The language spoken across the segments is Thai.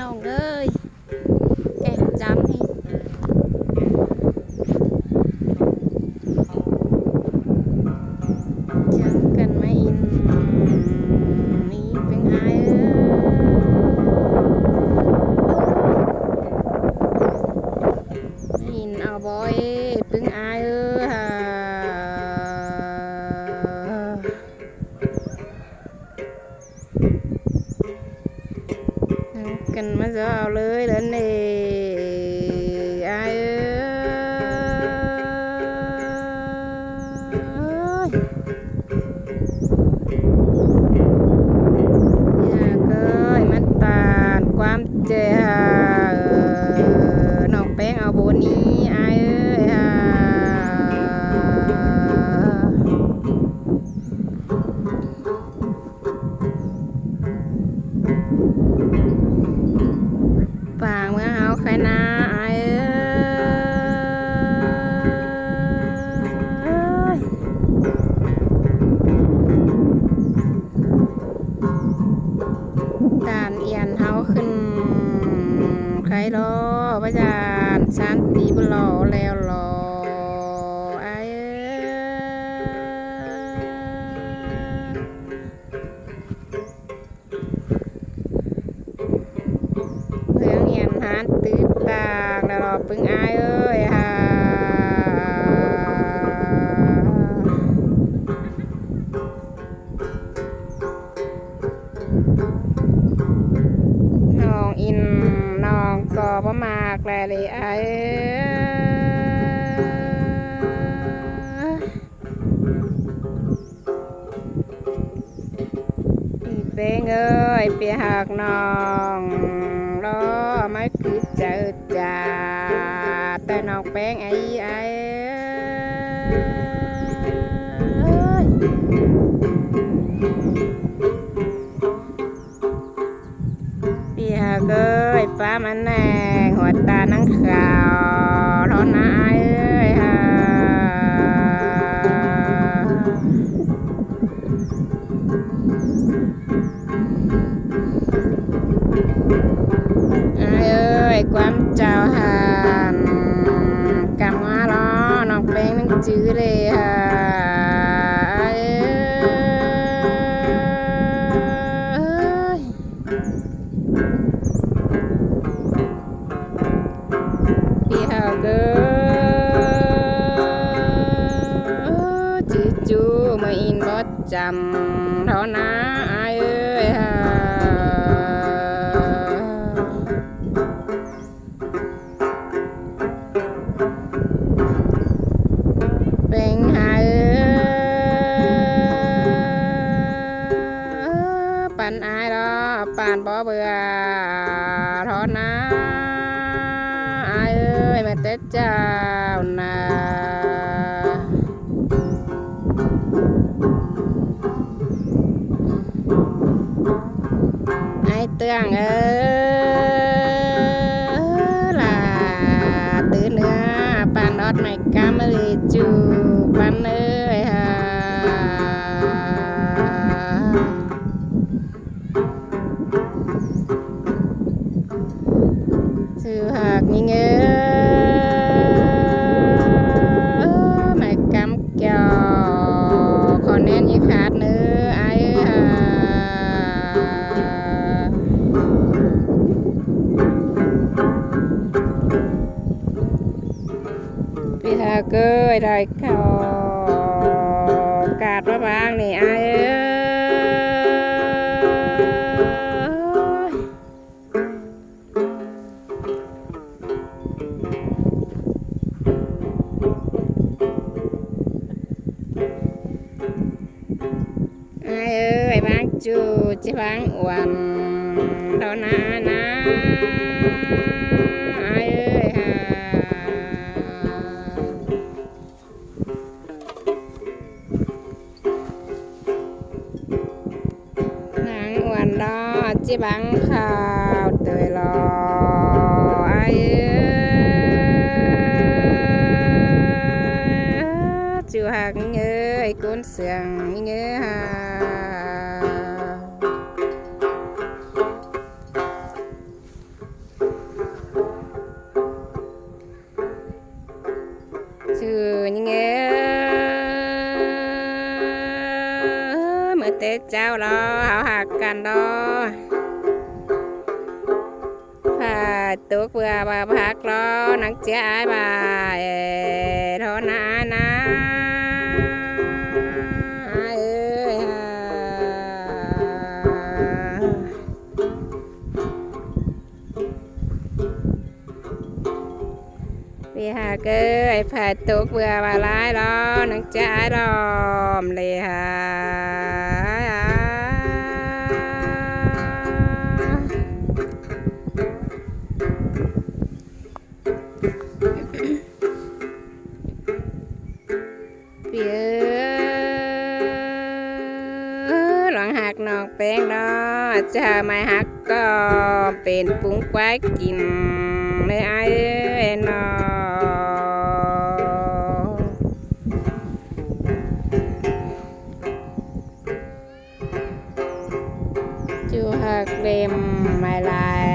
น้องเอ้ยแกงจำนี่จังกันมาอินนี่เป็นไงอินเอาบอยเป็นไงกันมาจะเอาเลยเดินนี่ไอ้อยากเอ้ยมันตาดความเจ็บน้องแป้งเอาโบนี้ไอ้ฝากเมื่อเอาใครนะไอ้ด่านเอียนเฮาขึ้นใครรอพระจานชันตีบุรอแล้วรอไอ้เพื่อนเอียนหาตื้อตากแล้วรอปึ้งไอ้เอ้ยฮะน้องอินน้องก็บ่มากแลเลยไอ้พี่เป้งเอ้ยเปียหักน้องรอไม่คือเจอจ่าแต่น้องแป้งไอ้พี่หากเอ้ยป้ามันแน่หัวตานังขาวร้อนนะเอ้ยฮะ เจ้าหานกำมาล้อน้องแป้งนั่งจื้อเลยค่ะพี่เฮาเด้อจูมาอินบ่จำเท่านะอายเอ้ยฮะเป็นหาปันอายรอปันบ่เบื่อเท่านะอายเอ้ยมาแต่เจ้านะเตืองล่ะตื่นเนื้อปานอดไม่กำมือจูปันเอ้ยฮะชื่อหักยิ่งไม่กำเกี่ยวขอแน่นยิ่งขาดเนื้อไอ้ฮะพี่ถ้าเกยได้เข้ากาดว่าบางนี่ไอ้เอ้ยบางจูจะบางอ้วนเท่านั้นนะไอ้เอ้ยฮะนางอ้วนรอจะบางข้าวเตยรอไอ้จูหักเอ้ยกุนเสียงเงี้ยชื่อเงี้ยเมื่อเตะเจ้ารอเขาหักกันรอผ่าตุกเบื่อบาพักรอนักเจ้าบายเท่านั้นนะพี่หาเกยผ่าตุกเบื่อบาลายรอนักเจ้ารอมเลยฮะพี่หลังหักนอกแป้งดอจะไม่หักก็เป็นปุ้งควายกินเลยไอ้นอจูหักเล็มไม่ลาย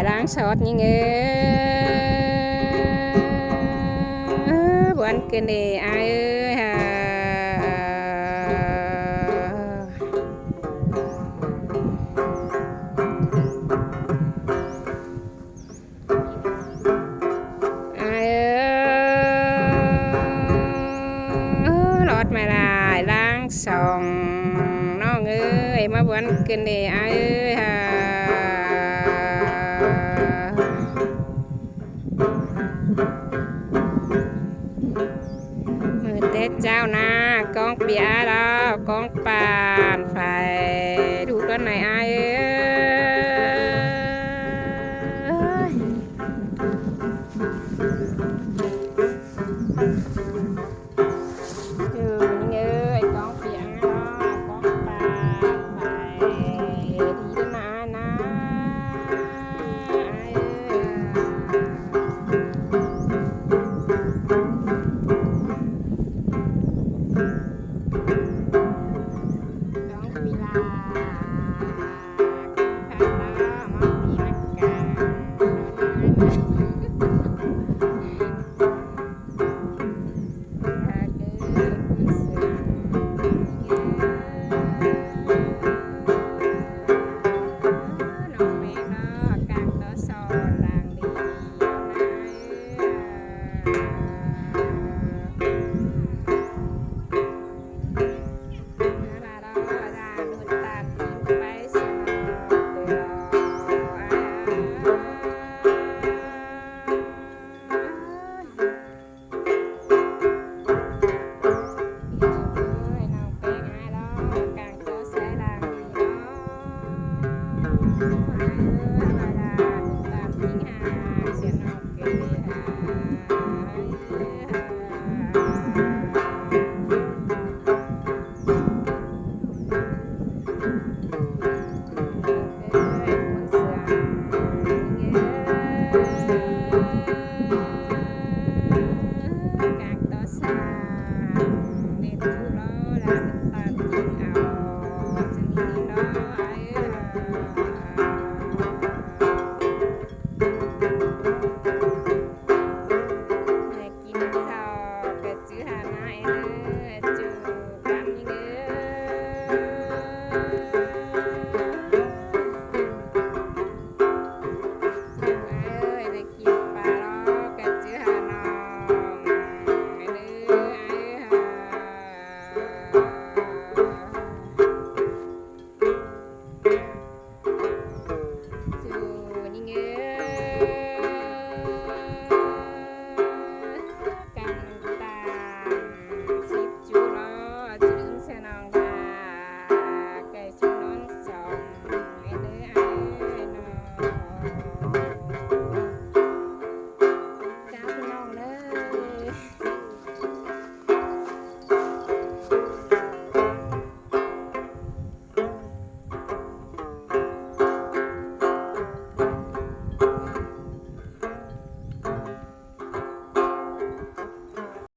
ล้างซอสยิ่งบวนกินดีไอ้ฮะรอดไม่ได้ล้างสองน้องเอ้ยมาบวนกินดีไอ้ฮะมือเตะเจ้านากองเปียแล้วกองปานไฟดูกันไหนไอ้เ เอ้ยว่าดาตามจริงหาเสียนอกเกลือ